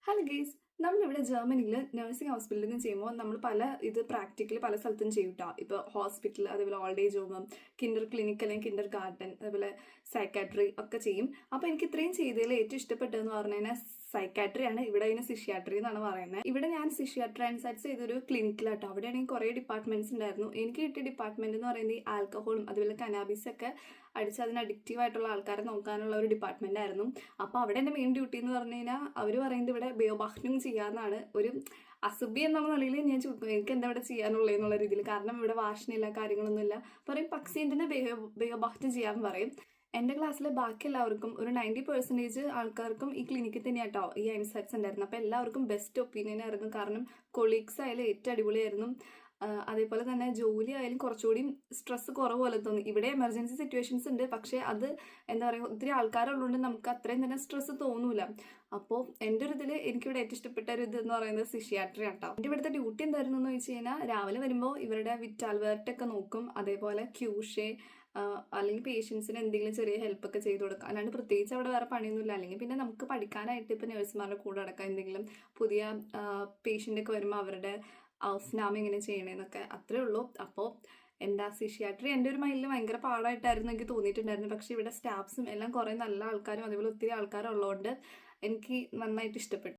Hello guys, നമ്മളിവിടെ ജർമ്മനിയിൽ nursing ഹോസ്പിറ്റലിൽ ചെയ്യുമ്പോൾ നമ്മൾ പ്രാക്ടിക്കലി പല സ്ഥലത്തും ചെയ്യും കേട്ടോ. ഇപ്പോൾ ഹോസ്പിറ്റൽ, അതേപോലെ old age home, Kinder clinic അല്ലെങ്കിൽ കിൻഡർ ഗാർഡൻ, അതേപോലെ സൈക്കാട്രി ഒക്കെ ചെയ്യും. അപ്പോൾ എനിക്ക് ഇത്രയും ചെയ്തതിൽ ഏറ്റവും ഇഷ്ടപ്പെട്ടതെന്ന് പറഞ്ഞു കഴിഞ്ഞാൽ സൈക്കാട്രി ആണ്. ഇവിടെ അതിന് സിഷ്യാട്രി എന്നാണ് പറയുന്നത്. ഇവിടെ ഞാൻ സിഷ്യാട്രി ആൻഡ് ചെയ്തൊരു ക്ലിനിക്കിലാട്ടോ. അവിടെയാണെങ്കിൽ കുറേ ഡിപ്പാർട്ട്മെന്റ്സ് ഉണ്ടായിരുന്നു. എനിക്ക് കിട്ടിയ ഡിപ്പാർട്ട്മെന്റ് എന്ന് പറയുന്നത് ഈ ആൽക്കഹോളും അതുപോലെ കനാബിസ് ഒക്കെ അടിച്ച് അതിന് അഡിക്റ്റീവ് ആയിട്ടുള്ള ആൾക്കാരെ നോക്കാനുള്ള ഒരു ഡിപ്പാർട്ട്മെന്റ് ആയിരുന്നു. അപ്പോൾ അവിടെ എൻ്റെ മെയിൻ ഡ്യൂട്ടി എന്ന് പറഞ്ഞു കഴിഞ്ഞാൽ അവർ പറയുന്നത് ഇവിടെ ബയോബാഹ്നിങ് ചെയ്യാന്നാണ്. ഒരു അസുബി എന്നുള്ള നിലയിൽ ഞാൻ ചോദിക്കും എനിക്ക് എന്താ ഇവിടെ ചെയ്യാനുള്ളത് എന്നുള്ള രീതിയിൽ. കാരണം ഇവിടെ വാഷനില്ല, കാര്യങ്ങളൊന്നുമില്ല. പറയും പക്ഷേ ബയോബാഹ്നം ചെയ്യാൻ പറയും. എൻ്റെ ക്ലാസ്സിലെ ബാക്കി എല്ലാവർക്കും ഒരു 90% ആൾക്കാർക്കും ഈ ക്ലിനിക്കിൽ തന്നെയാട്ടോ ഈ എംസെറ്റ്സ് ഉണ്ടായിരുന്നു. അപ്പോൾ എല്ലാവർക്കും ബെസ്റ്റ് ഒപ്പീനിയൻ ആയിരുന്നു. കാരണം കൊളീഗ്സ് ആയാലും ഏറ്റവും അടിപൊളിയായിരുന്നു. അതേപോലെ തന്നെ ജോലി ആയാലും കുറച്ചുകൂടി സ്ട്രെസ് കുറവ് പോലെ തോന്നി. ഇവിടെ എമർജൻസി സിറ്റുവേഷൻസ് ഉണ്ട്, പക്ഷേ അത് എന്താ പറയുക, ഒത്തിരി ആൾക്കാരുള്ളതുകൊണ്ട് നമുക്ക് അത്രയും തന്നെ സ്ട്രെസ് തോന്നൂല. അപ്പോൾ എൻ്റെ ഒരു ഇതിൽ എനിക്കിവിടെ ഏറ്റവും ഇഷ്ടപ്പെട്ട ഒരു ഇത് എന്ന് പറയുന്നത് സിഷ്യാട്രി ആട്ടോ. എൻ്റെ ഇവിടുത്തെ ഡ്യൂട്ടി എന്തായിരുന്നു എന്ന് വെച്ച് കഴിഞ്ഞാൽ രാവിലെ വരുമ്പോൾ ഇവരുടെ വിറ്റാൽവേർട്ടൊക്കെ നോക്കും, അതേപോലെ ക്യൂഷേ അല്ലെങ്കിൽ പേഷ്യൻസിന് എന്തെങ്കിലും ചെറിയ ഹെൽപ്പൊക്കെ ചെയ്ത് കൊടുക്കുക. അല്ലാണ്ട് പ്രത്യേകിച്ച് അവിടെ വേറെ പണിയൊന്നുമില്ല. അല്ലെങ്കിൽ പിന്നെ നമുക്ക് പഠിക്കാനായിട്ട് ഇപ്പോൾ നഴ്സുമാരുടെ കൂടെ അടക്കാം, എന്തെങ്കിലും പുതിയ പേഷ്യൻ്റൊക്കെ വരുമ്പോൾ അവരുടെ ഔഫ്നാമ എങ്ങനെ ചെയ്യണേന്നൊക്കെ, അത്രേ ഉള്ളൂ. അപ്പോൾ എന്താ സിഷ്യാട്രി എൻ്റെ ഒരു മൈൻഡിൽ ഭയങ്കര പാടായിട്ടായിരുന്നു എനിക്ക് തോന്നിയിട്ടുണ്ടായിരുന്നു. പക്ഷേ ഇവിടെ സ്റ്റാഫ്സും എല്ലാം കുറേ നല്ല ആൾക്കാരും അതേപോലെ ഒത്തിരി ആൾക്കാരും ഉള്ളതുകൊണ്ട് എനിക്ക് നന്നായിട്ട് ഇഷ്ടപ്പെട്ടു.